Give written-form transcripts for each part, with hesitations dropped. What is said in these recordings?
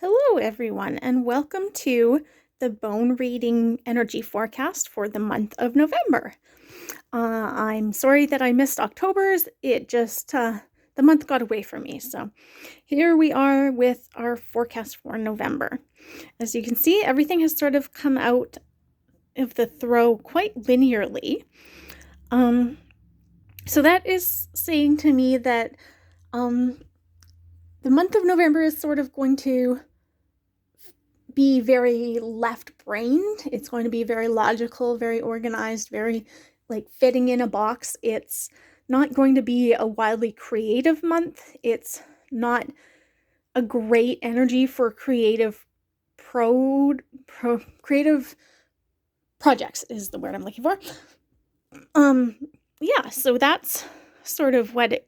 Hello, everyone, and welcome to the bone reading energy forecast for the month of November. I'm sorry that I missed October's. The month got away from me. So here we are with our forecast for November. As you can see, everything has sort of come out of the throw quite linearly. So that is saying to me that the month of November is sort of going to be very left-brained. It's going to be very logical, very organized, very like fitting in a box. It's not going to be a wildly creative month. It's not a great energy for creative projects is the word I'm looking for. Yeah, so that's sort of what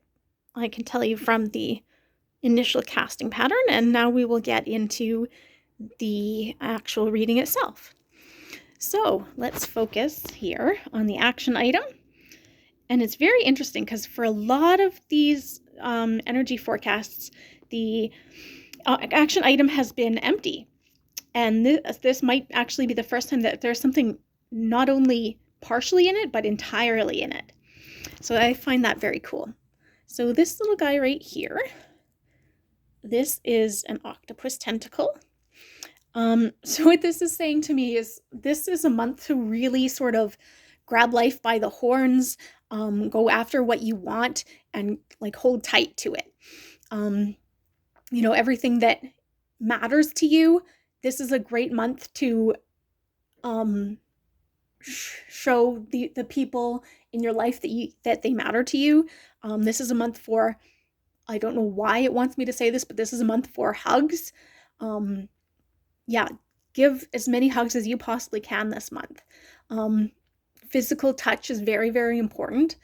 I can tell you from the initial casting pattern, and now we will get into the actual reading itself. So let's focus here on the action item. And it's very interesting because for a lot of these energy forecasts, the action item has been empty. And this might actually be the first time that there's something not only partially in it, but entirely in it. So I find that very cool. So this little guy right here, this is an octopus tentacle. So what this is saying to me is this is a month to really sort of grab life by the horns, go after what you want and like hold tight to it. Everything that matters to you, this is a great month to show the people in your life that they matter to you. This is a month for, I don't know why it wants me to say this, but this is a month for hugs. Give as many hugs as you possibly can this month. Physical touch is very, very important.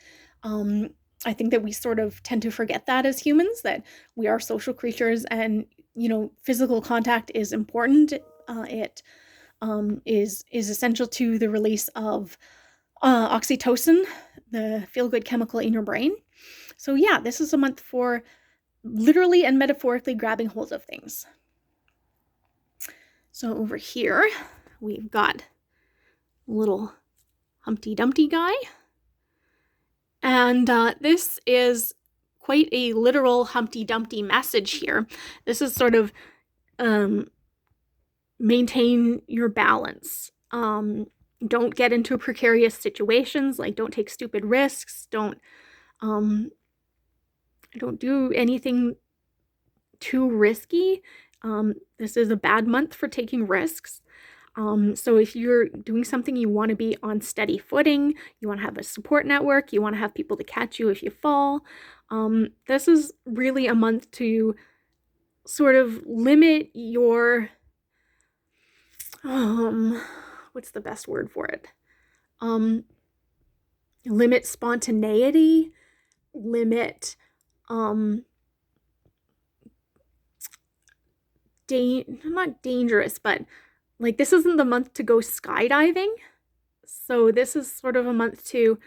I think that we sort of tend to forget that as humans, that we are social creatures and, physical contact is important. It is essential to the release of oxytocin, the feel-good chemical in your brain. So yeah, this is a month for literally and metaphorically grabbing hold of things. So over here, we've got a little Humpty Dumpty guy. And this is quite a literal Humpty Dumpty message here. This is sort of maintain your balance. Don't get into precarious situations, like don't take stupid risks, don't do anything too risky. This is a bad month for taking risks. So if you're doing something, you want to be on steady footing, you want to have a support network, you want to have people to catch you if you fall. This is really a month to sort of limit your, what's the best word for it? Limit spontaneity, limit, not dangerous, but like this isn't the month to go skydiving. So this is sort of a month to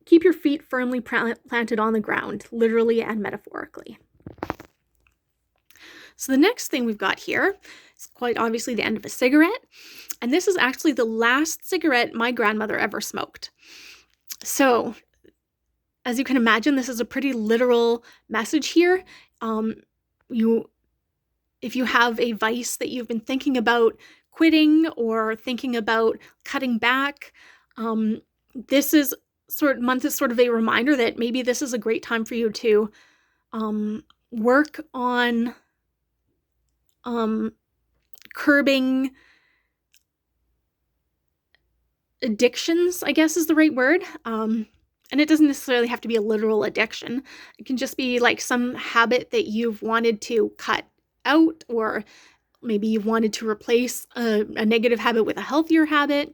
keep your feet firmly planted on the ground, literally and metaphorically. So the next thing we've got here is quite obviously the end of a cigarette. And this is actually the last cigarette my grandmother ever smoked. So as you can imagine, this is a pretty literal message here. If you have a vice that you've been thinking about quitting or thinking about cutting back, this is month is sort of a reminder that maybe this is a great time for you to work on curbing addictions, I guess is the right word. And it doesn't necessarily have to be a literal addiction. It can just be like some habit that you've wanted to cut out, or maybe you wanted to replace a negative habit with a healthier habit.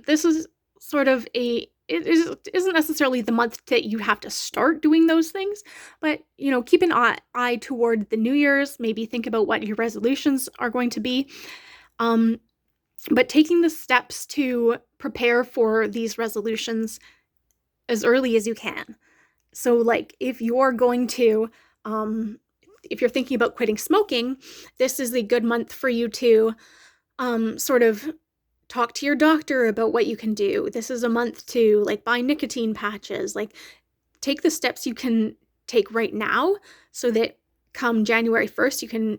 This is sort of it isn't necessarily the month that you have to start doing those things, but keep an eye toward the New Year's. Maybe think about what your resolutions are going to be. But taking the steps to prepare for these resolutions as early as you can. So like if you're going to if you're thinking about quitting smoking, this is a good month for you to sort of talk to your doctor about what you can do. This is a month to like buy nicotine patches, like take the steps you can take right now so that come January 1st, you can,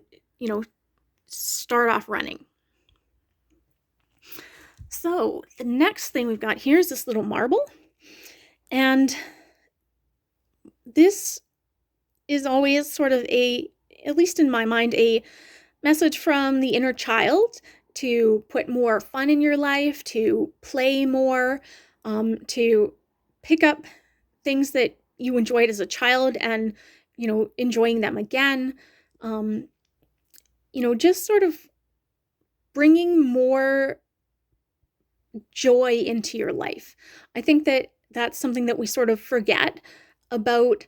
start off running. So the next thing we've got here is this little marble. And this is always sort of at least in my mind, a message from the inner child to put more fun in your life, to play more, to pick up things that you enjoyed as a child and, enjoying them again. Just sort of bringing more joy into your life. I think that that's something that we sort of forget about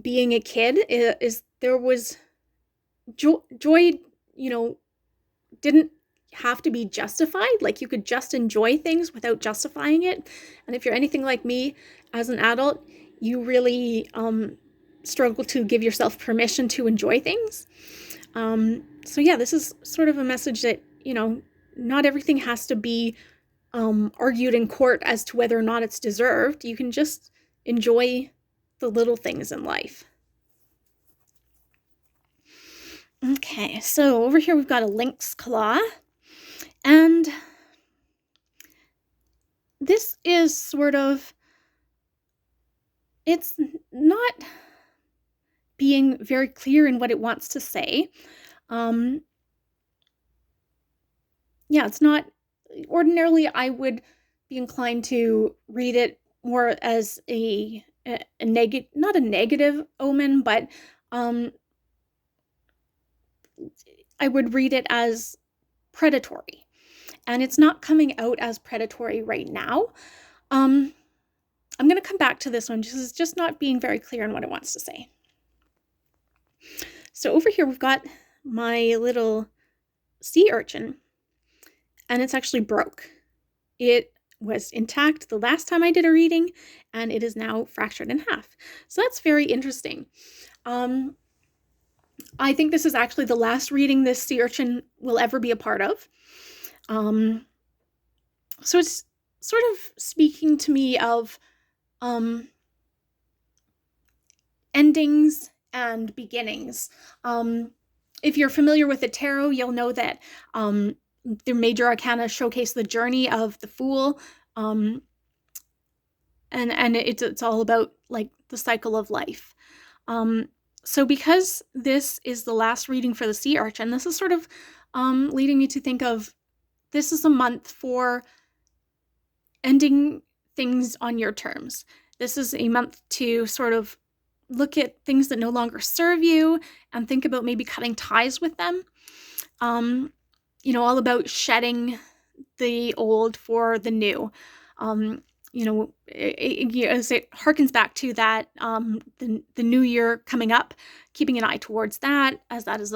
being a kid is there was joy, didn't have to be justified. Like you could just enjoy things without justifying it. And if you're anything like me as an adult, you really struggle to give yourself permission to enjoy things. So yeah, this is sort of a message that, not everything has to be argued in court as to whether or not it's deserved. You can just enjoy the little things in life. Okay, so over here we've got a lynx claw, and this is sort of, it's not being very clear in what it wants to say. It's not, ordinarily I would be inclined to read it more as a negative, not a negative omen, but I would read it as predatory. And it's not coming out as predatory right now. I'm going to come back to this one. This is just not being very clear on what it wants to say. So over here we've got my little sea urchin, and it's actually broke. It was intact the last time I did a reading, and it is now fractured in half. So that's very interesting. I think this is actually the last reading this sea urchin will ever be a part of. So it's sort of speaking to me of endings and beginnings. If you're familiar with the tarot, you'll know that the major arcana showcase the journey of the Fool, and it's all about like the cycle of life. So because this is the last reading for the sea urchin, this is sort of leading me to think of, this is a month for ending things on your terms. This is a month to sort of look at things that no longer serve you and think about maybe cutting ties with them. All about shedding the old for the new. It harkens back to that, the new year coming up, keeping an eye towards that, as that is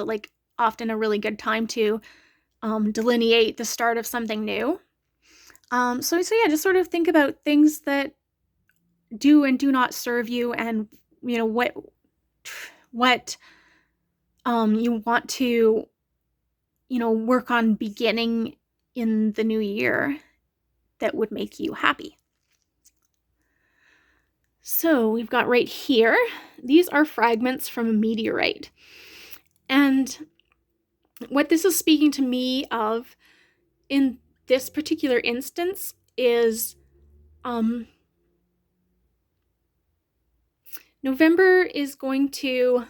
often a really good time to delineate the start of something new. So yeah, just sort of think about things that do and do not serve you, and what you want to work on beginning in the new year that would make you happy. So we've got right here, these are fragments from a meteorite. And what this is speaking to me of in this particular instance is November is going to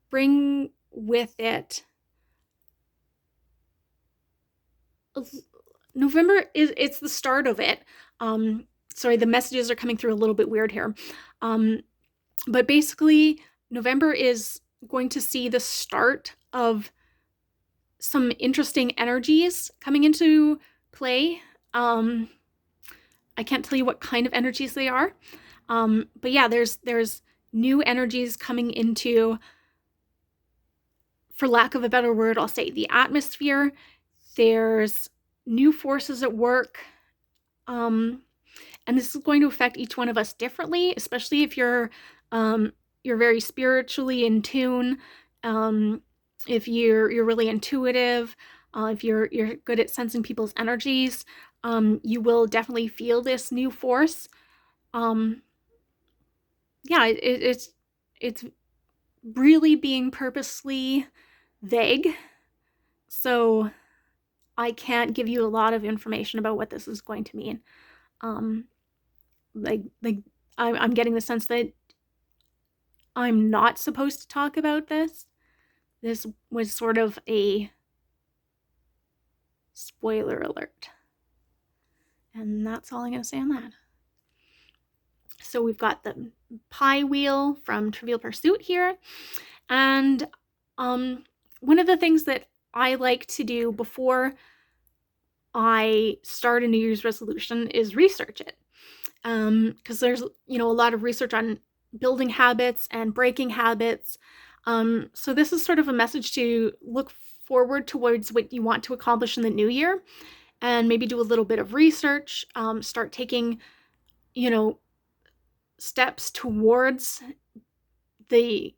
bring with it, it's the start of it. Sorry, the messages are coming through a little bit weird here. But basically, November is going to see the start of some interesting energies coming into play. I can't tell you what kind of energies they are. But yeah, there's new energies coming into, for lack of a better word, I'll say the atmosphere. There's new forces at work. And And this is going to affect each one of us differently, especially if you're very spiritually in tune, if you're really intuitive, if you're good at sensing people's energies. You will definitely feel this new force. Yeah, it's really being purposely vague, so I can't give you a lot of information about what this is going to mean. Like I'm getting the sense that I'm not supposed to talk about this. This was sort of a spoiler alert. And that's all I'm going to say on that. So we've got the pie wheel from Trivial Pursuit here. And one of the things that I like to do before I start a New Year's resolution is research it. Because there's, a lot of research on building habits and breaking habits. So this is sort of a message to look forward towards what you want to accomplish in the new year, and maybe do a little bit of research, start taking, steps towards the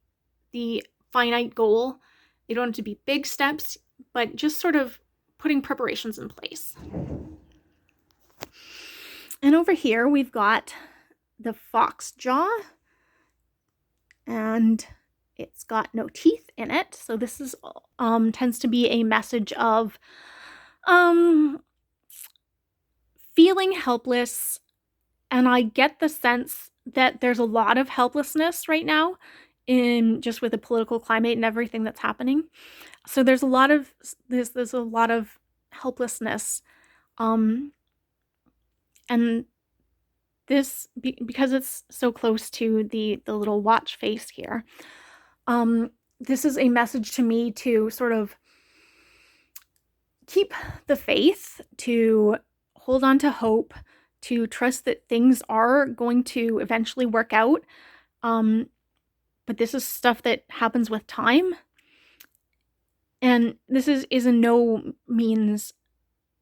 finite goal. They don't have to be big steps, but just sort of putting preparations in place. And over here we've got the fox jaw, and it's got no teeth in it. So this is tends to be a message of feeling helpless. And I get the sense that there's a lot of helplessness right now in just with the political climate and everything that's happening. So there's a lot of there's a lot of helplessness. And this, because it's so close to the little watch face here, this is a message to me to sort of keep the faith, to hold on to hope, to trust that things are going to eventually work out. But this is stuff that happens with time. And this is in no means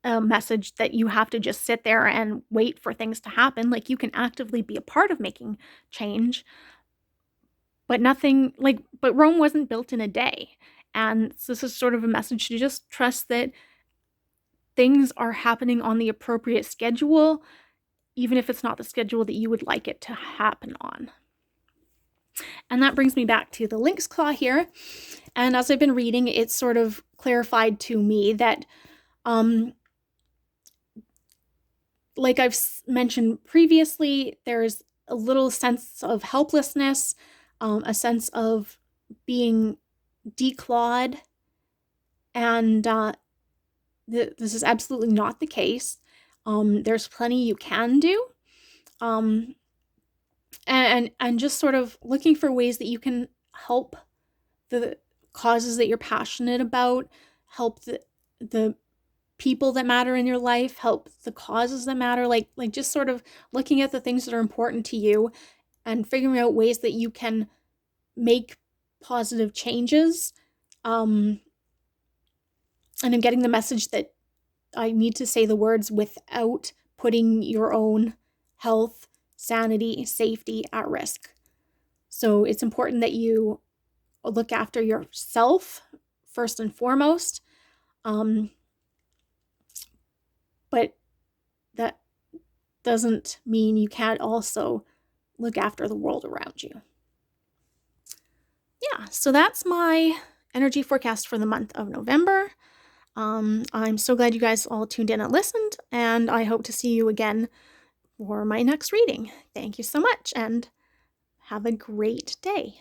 a message that you have to just sit there and wait for things to happen. Like, you can actively be a part of making change, but but Rome wasn't built in a day. And this is sort of a message to just trust that things are happening on the appropriate schedule, even if it's not the schedule that you would like it to happen on. And that brings me back to the lynx claw here. And as I've been reading, it's sort of clarified to me that, like I've mentioned previously, there's a little sense of helplessness, a sense of being declawed, and this is absolutely not the case. There's plenty you can do, and just sort of looking for ways that you can help the causes that you're passionate about, help the people that matter in your life, help the causes that matter, like just sort of looking at the things that are important to you and figuring out ways that you can make positive changes. And I'm getting the message that I need to say the words without putting your own health, sanity, safety at risk. So it's important that you look after yourself first and foremost. But that doesn't mean you can't also look after the world around you. Yeah, so that's my energy forecast for the month of November. I'm so glad you guys all tuned in and listened, and I hope to see you again for my next reading. Thank you so much, and have a great day.